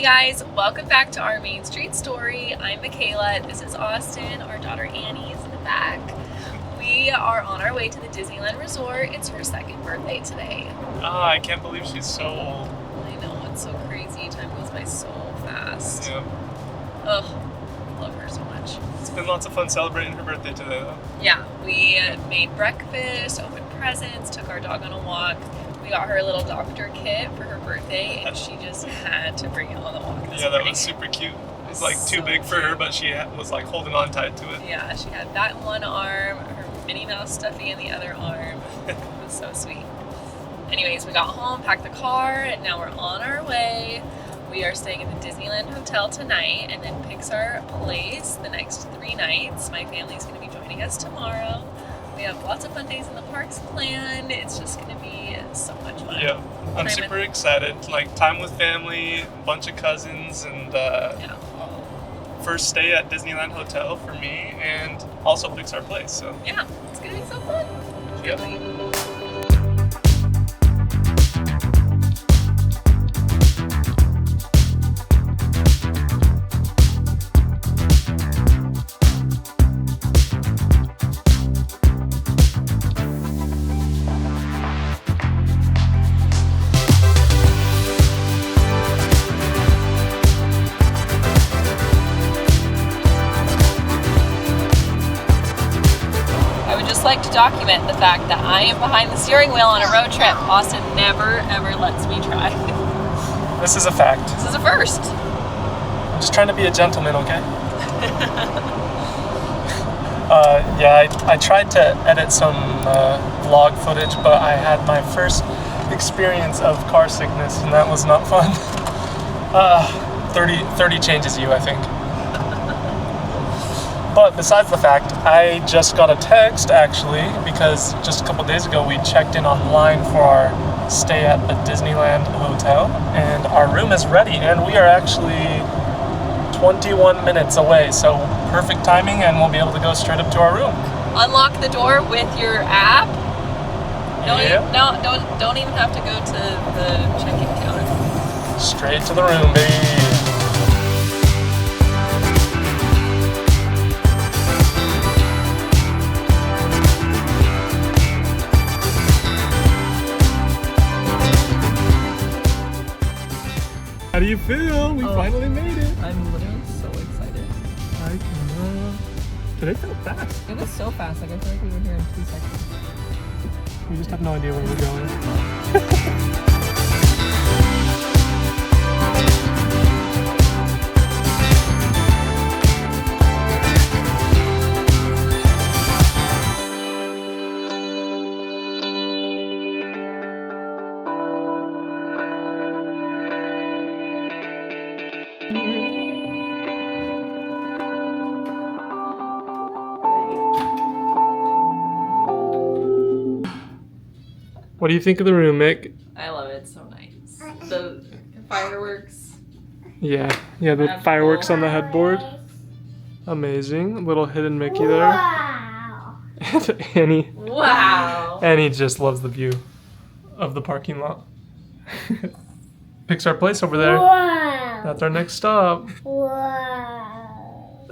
guys, welcome back to Our Main Street Story. I'm Michaela, this is Austin, our daughter Annie's in the back. We are on our way to the Disneyland Resort. It's her second birthday today. Ah, I can't believe she's so old. I know, it's so crazy. Time goes by so fast. Yeah. Ugh, love her so much. It's been lots of fun celebrating her birthday today though. Yeah, we made breakfast, opened presents, took our dog on a walk. We got her a little doctor kit for her birthday, and she just had to bring it on the walk this Yeah, that morning. was super cute. It was like So too big for her, but she was like holding on tight to it. Yeah, she had that in one arm, her Minnie Mouse stuffy in the other arm. It was so sweet. Anyways, we got home, packed the car, and now we're on our way. We are staying at the Disneyland Hotel tonight, and then Pixar Place the next 3 nights. My family's going to be joining us tomorrow. We have lots of fun days in the parks planned. It's just going to be so much fun. Yeah, I'm super excited. Like time with family, a bunch of cousins, and Yeah. first stay at Disneyland Hotel for me, and also Pixar Place. So Yeah, it's going to be so fun. yeah. Can't wait. Like to document the fact that I am behind the steering wheel on a road trip. Austin never ever lets me try. This is a fact. This is a first. I'm just trying to be a gentleman, okay? I tried to edit some vlog footage, but I had my first experience of car sickness, and that was not fun. 30 changes you, I think. But besides the fact, I just got a text actually, because just a couple days ago we checked in online for our stay at the Disneyland Hotel, and our room is ready, and we are actually 21 minutes away, so perfect timing, and we'll be able to go straight up to our room. Unlock the door with your app. Yeah. Don't even have to go to the check-in counter. Straight to the room, baby. How do you feel? We finally made it. I'm literally so excited. Today felt fast. It was so fast. Like I feel like we were here in 2 seconds. We just have no idea where we're going. What do you think of the room, Mick? I love it. It's so nice. The fireworks. Yeah, the fireworks on the headboard. Amazing. A little hidden Mickey there. Wow. And Annie. Wow. Annie just loves the view of the parking lot. Pixar Place over there. Wow. That's our next stop. Wow.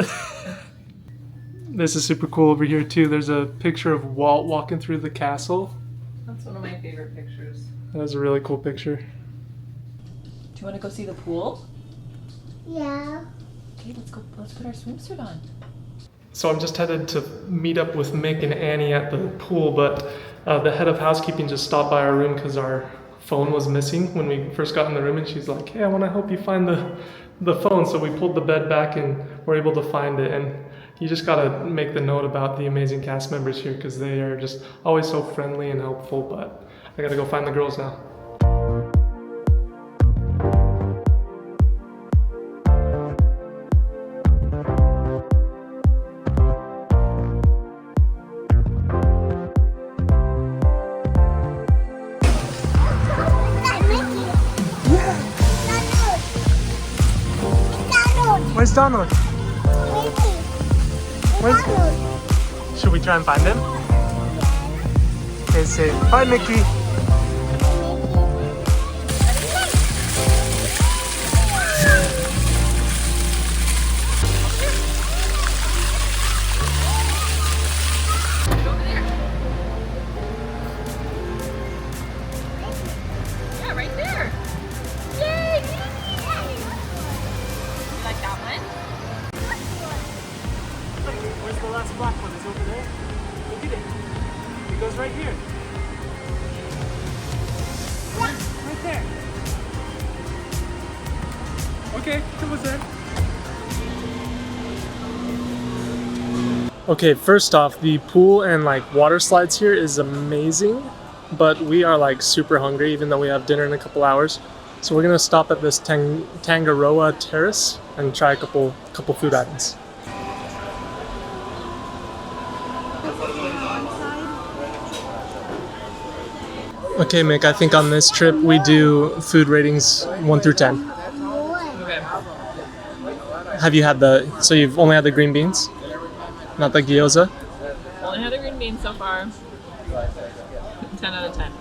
This is super cool over here too. There's a picture of Walt walking through the castle. That's one of my favorite pictures. That was a really cool picture. Do you want to go see the pool? Yeah. Okay, let's go. Let's put our swimsuit on. So I'm just headed to meet up with Mick and Annie at the pool, but the head of housekeeping just stopped by our room because our phone was missing when we first got in the room, and she's like, hey, I want to help you find the phone. So we pulled the bed back and were able to find it. And you just got to make the note about the amazing cast members here because they are just always so friendly and helpful. But I got to go find the girls now. Where's Donald? Should we try and find him? Okay, say bye, Mickey. right here. Right there. Okay, come with that. Okay, first off, the pool and like water slides here is amazing, but we are like super hungry even though we have dinner in a couple hours. So we're gonna stop at this Tangaroa Terrace and try a couple food items. Okay, Mick, I think on this trip we do food ratings 1 through 10. Okay. Have you had so you've only had the green beans? Not the gyoza? Only had the green beans so far. 10 out of 10.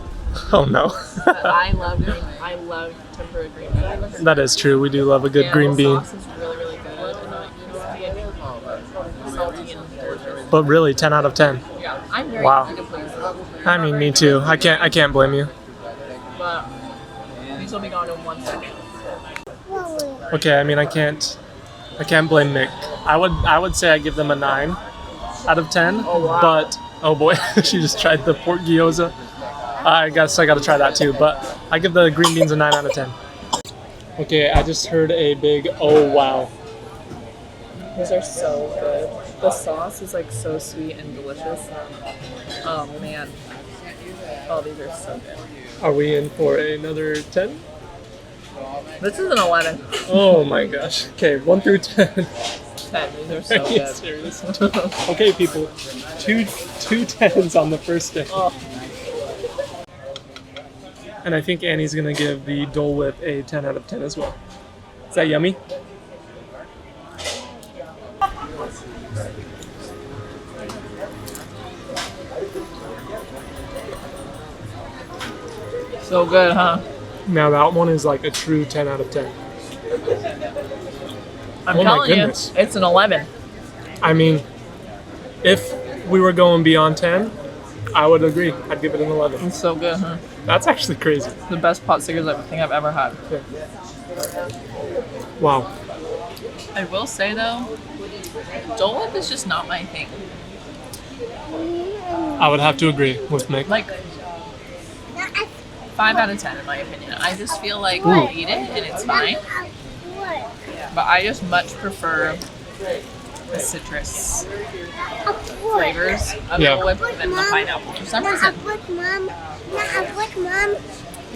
Oh no. But I love tempura green beans. That is true, we do love a good And green the bean. sauce is really, really good. And like salty and delicious. But really, 10 out of 10. Yeah, I'm very Wow. easy to please. I mean, me too. I can't blame you. But these will be gone in 1 second. Okay, I mean, I can't blame Mick. I would say I give them a 9 out of 10. Oh, wow. But oh boy, she just tried the pork gyoza. I guess I gotta try that too. But I give the green beans a 9 out of 10. Okay, I just heard a big oh wow. These are so good. The sauce is like so sweet and delicious. Oh man. Oh, these are so good. Are we in for another 10? This is an 11. Oh my gosh. Okay, 1 through 10. 10. These are so Are you good. serious? Okay, people. Two 10s on the first day. Oh, And I think Annie's gonna give the Dole Whip a 10 out of 10 as well. Is that yummy? so good, huh? Now that one is like a true 10 out of 10. I'm Oh my telling you, goodness. it's an 11. I mean, if we were going beyond 10, I would agree. I'd give it an 11. It's so good, huh? That's actually crazy. The best pot stickers I think I've ever had. Wow. I will say though, Dole Whip is just not my thing. I would have to agree with Mick. Like 5 out of 10 in my opinion. I just feel like Ooh. I eat it and it's fine, but I just much prefer the citrus flavors of Yeah. Dole Whip than the pineapple for some reason.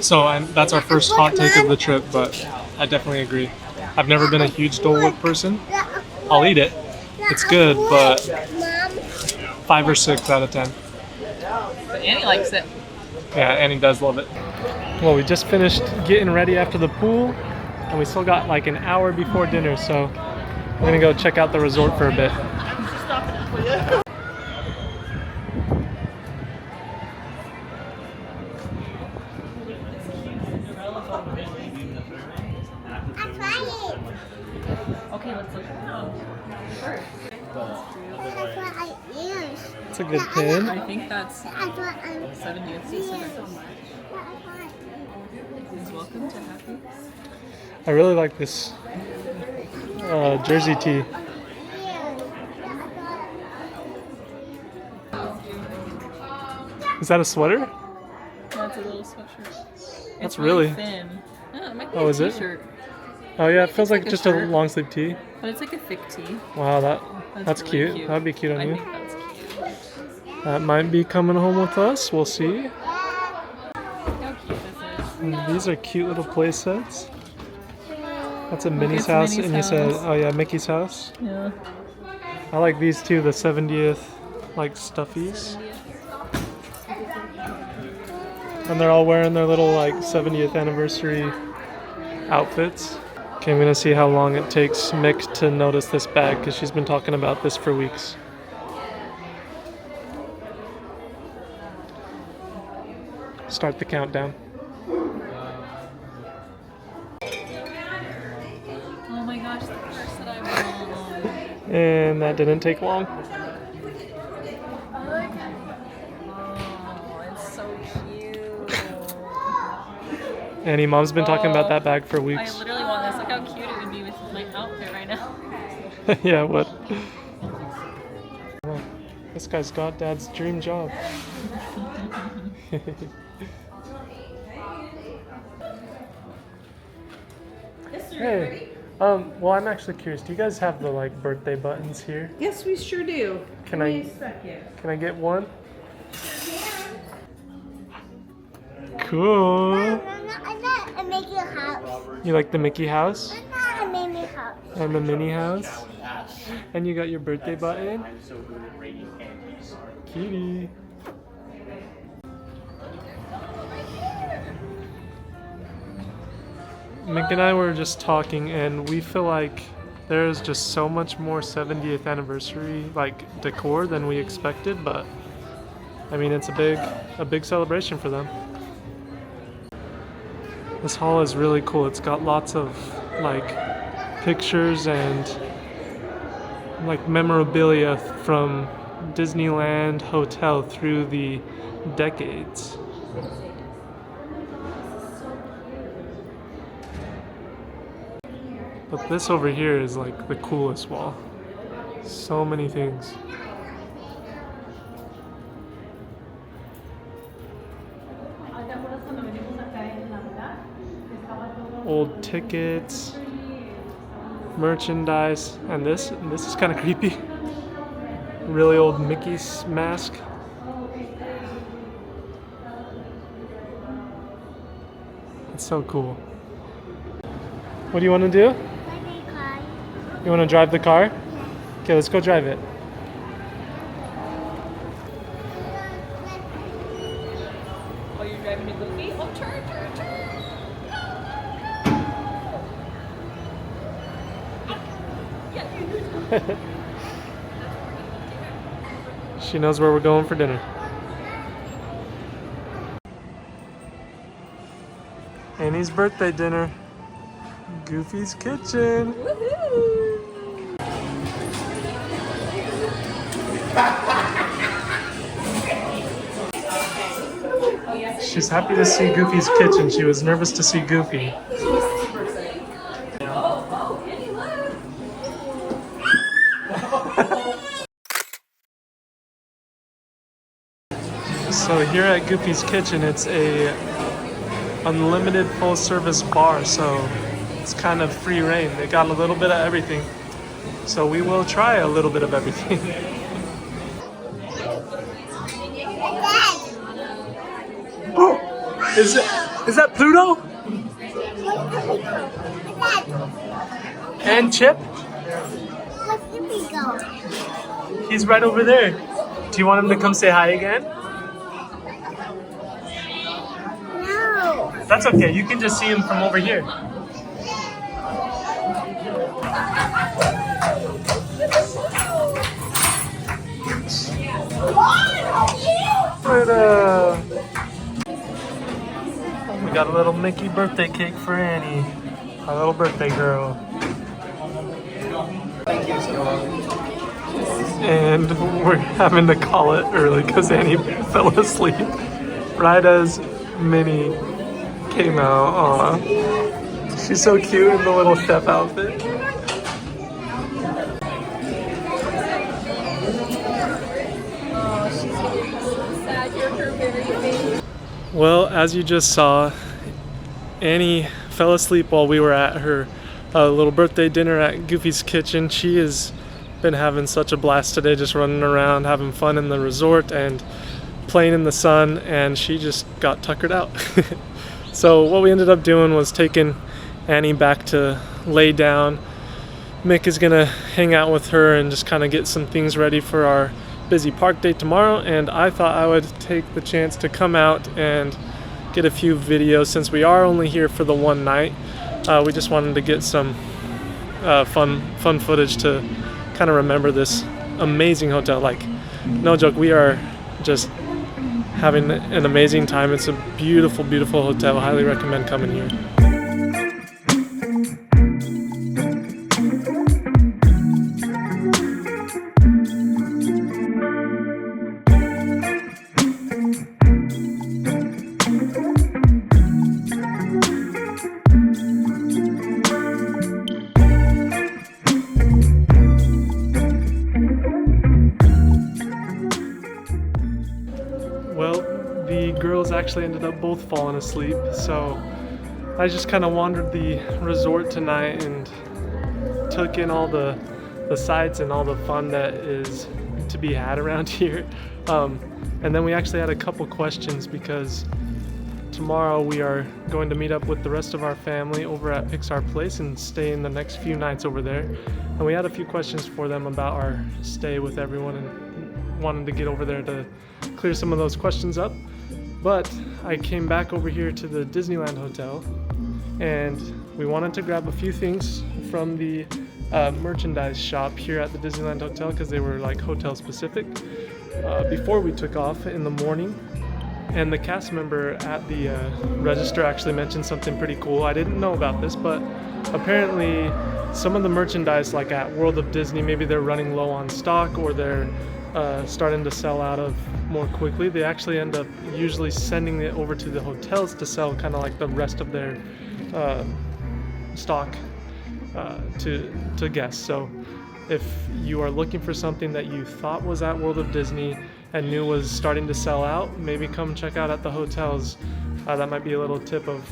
So that's our first hot take of the trip, but I definitely agree. I've never been a huge Dole Whip person. I'll eat it. It's good, but 5 or 6 out of 10. But Annie likes it. Yeah, Annie does love it. Well, we just finished getting ready after the pool, and we still got like an hour before dinner, so we're gonna go check out the resort for a bit. Okay, let's look first. It's a good pin. I think that's 70th season. Please welcome to Happy. I really like this jersey tee. Is that a sweater? That's a little sweatshirt. That's It's really- thin. Yeah, it might be Oh, a is it? t-shirt, Oh yeah, it feels like like a just a shirt. long sleeve tee. but it's like a thick tee. Wow, that's really cute. That'd be cute on I you. think that's cute. That might be coming home with us. We'll see. How cute this is. And these are cute little play sets. That's a Minnie's it's house, Minnie's and you said, house. oh yeah, Mickey's house. Yeah. I like these too, the 70th like stuffies. And they're all wearing their little like 70th anniversary outfits. Okay, I'm gonna see how long it takes Mick to notice this bag because she's been talking about this for weeks. Start the countdown. Oh my gosh, the purse that I want. And that didn't take long. Oh, it's so cute. Annie, Mom's been talking about that bag for I weeks. literally want this. Look how cute it would be with my outfit right now. Yeah, what? Well, this guy's got Dad's dream job. Yes, sir. Hey. Ready? Well, I'm actually curious. Do you guys have the like birthday buttons here? Yes, we sure do. Can Give I- me a second. Can I get one? Cool. I'm not a Mickey house. You like the Mickey house I'm not a Minnie house. and the Minnie house? And you got your birthday button? Cutie. Mick and I were just talking, and we feel like there's just so much more 70th anniversary like decor than we expected, but I mean it's a big celebration for them. This hall is really cool. It's got lots of like pictures and like memorabilia from Disneyland Hotel through the decades. But this over here is like the coolest wall. So many things. Old tickets, merchandise, and this is kind of creepy. Really old Mickey's mask. It's so cool. What do you want to do? Birthday card. You want to drive the car? Okay, let's go drive it. Oh, you're driving a Goofy? Oh, turn. She knows where we're going for dinner. Annie's birthday dinner. Goofy's kitchen. She's happy to see Goofy's kitchen. She was nervous to see Goofy. So here at Goofy's Kitchen, it's a unlimited full-service bar, so it's kind of free reign. They got a little bit of everything, so we will try a little bit of everything. Oh, is that Pluto? And Chip? Where's Skippy go? He's right over there. Do you want him to come say hi again? No. That's okay. You can just see him from over here. Pluto. We got a little Mickey birthday cake for Annie, our little birthday girl. And we're having to call it early because Annie fell asleep right as Minnie came out. Aw. She's so cute in the little chef outfit. Well, as you just saw, Annie fell asleep while we were at her little birthday dinner at Goofy's Kitchen. She has been having such a blast today, just running around, having fun in the resort and playing in the sun, and she just got tuckered out. So what we ended up doing was taking Annie back to lay down. Mick is gonna hang out with her and just kind of get some things ready for our busy park day tomorrow, and I thought I would take the chance to come out and get a few videos since we are only here for the one night. We just wanted to get some fun footage to kind of remember this amazing hotel. Like, no joke, we are just having an amazing time. It's a beautiful, beautiful hotel. Highly recommend coming here. Well, the girls actually ended up both falling asleep, so I just kind of wandered the resort tonight and took in all the sights and all the fun that is to be had around here. And then we actually had a couple questions because tomorrow we are going to meet up with the rest of our family over at Pixar Place and stay in the next few nights over there. And we had a few questions for them about our stay with everyone and wanted to get over there to clear some of those questions up. But I came back over here to the Disneyland Hotel and we wanted to grab a few things from the merchandise shop here at the Disneyland Hotel because they were like hotel specific before we took off in the morning. And the cast member at the register actually mentioned something pretty cool. I didn't know about this, but apparently some of the merchandise, like at World of Disney, maybe they're running low on stock or they're starting to sell out of more quickly. They actually end up usually sending it over to the hotels to sell kind of like the rest of their stock to guests. So if you are looking for something that you thought was at World of Disney and knew was starting to sell out, maybe come check out at the hotels. That might be a little tip of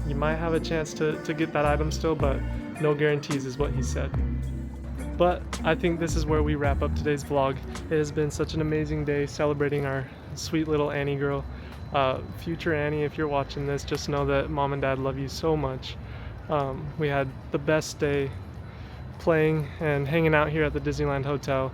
you might have a chance to get that item still, but no guarantees is what he said. But I think this is where we wrap up today's vlog. It has been such an amazing day celebrating our sweet little Annie girl. Future Annie, if you're watching this, just know that Mom and Dad love you so much. We had the best day playing and hanging out here at the Disneyland Hotel.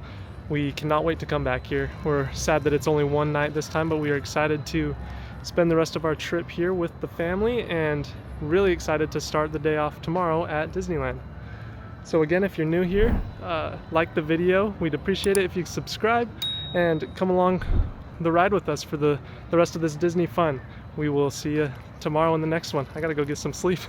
We cannot wait to come back here. We're sad that it's only one night this time, but we are excited to spend the rest of our trip here with the family and really excited to start the day off tomorrow at Disneyland. So again, if you're new here, like the video. We'd appreciate it if you subscribe and come along the ride with us for the rest of this Disney fun. We will see you tomorrow in the next one. I gotta go get some sleep.